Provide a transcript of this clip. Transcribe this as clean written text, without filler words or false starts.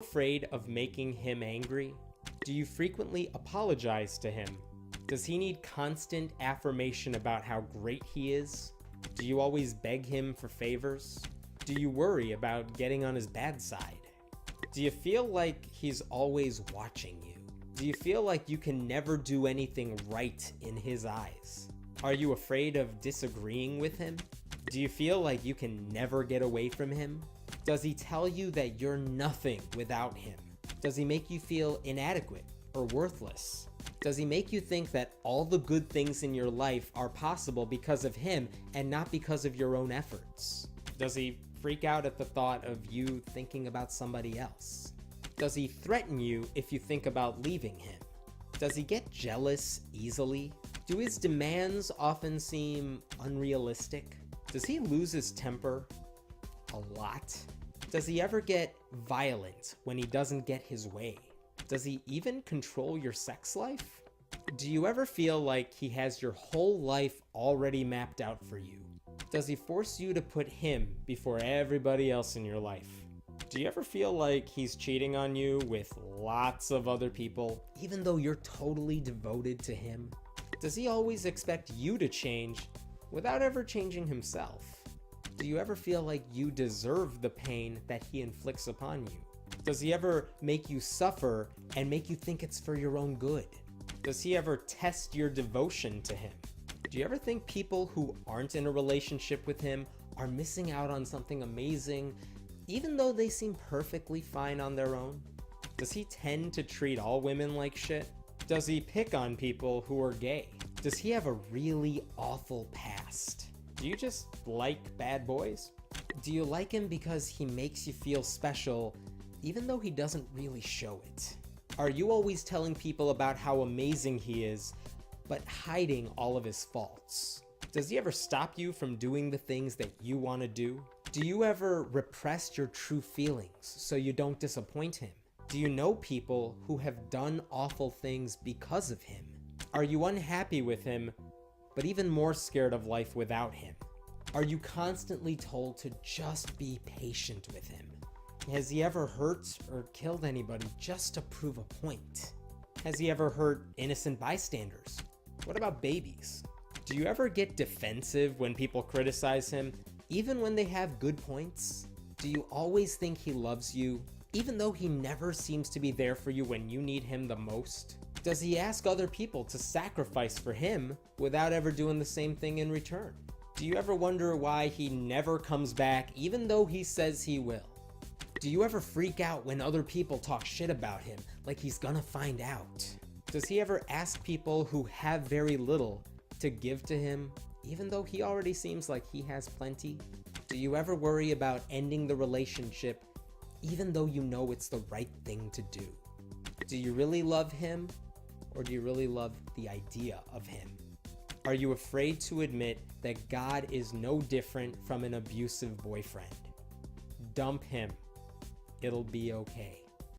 Afraid of making him angry? Do you frequently apologize to him? Does he need constant affirmation about how great he is? Do you always beg him for favors? Do you worry about getting on his bad side? Do you feel like he's always watching you? Do you feel like you can never do anything right in his eyes? Are you afraid of disagreeing with him? Do you feel like you can never get away from him? Does he tell you that you're nothing without him? Does he make you feel inadequate or worthless? Does he make you think that all the good things in your life are possible because of him and not because of your own efforts? Does he freak out at the thought of you thinking about somebody else? Does he threaten you if you think about leaving him? Does he get jealous easily? Do his demands often seem unrealistic? Does he lose his temper a lot? Does he ever get violent when he doesn't get his way? Does he even control your sex life? Do you ever feel like he has your whole life already mapped out for you? Does he force you to put him before everybody else in your life? Do you ever feel like he's cheating on you with lots of other people, even though you're totally devoted to him? Does he always expect you to change without ever changing himself? Do you ever feel like you deserve the pain that he inflicts upon you? Does he ever make you suffer and make you think it's for your own good? Does he ever test your devotion to him? Do you ever think people who aren't in a relationship with him are missing out on something amazing, even though they seem perfectly fine on their own? Does he tend to treat all women like shit? Does he pick on people who are gay? Does he have a really awful past? Do you just like bad boys? Do you like him because he makes you feel special, even though he doesn't really show it? Are you always telling people about how amazing he is, but hiding all of his faults? Does he ever stop you from doing the things that you want to do? Do you ever repress your true feelings so you don't disappoint him? Do you know people who have done awful things because of him? Are you unhappy with him, but even more scared of life without him? Are you constantly told to just be patient with him? Has he ever hurt or killed anybody just to prove a point? Has he ever hurt innocent bystanders? What about babies? Do you ever get defensive when people criticize him, even when they have good points? Do you always think he loves you, even though he never seems to be there for you when you need him the most? Does he ask other people to sacrifice for him without ever doing the same thing in return? Do you ever wonder why he never comes back even though he says he will? Do you ever freak out when other people talk shit about him like he's gonna find out? Does he ever ask people who have very little to give to him even though he already seems like he has plenty? Do you ever worry about ending the relationship even though you know it's the right thing to do? Do you really love him? Or do you really love the idea of him? Are you afraid to admit that God is no different from an abusive boyfriend? Dump him. It'll be okay.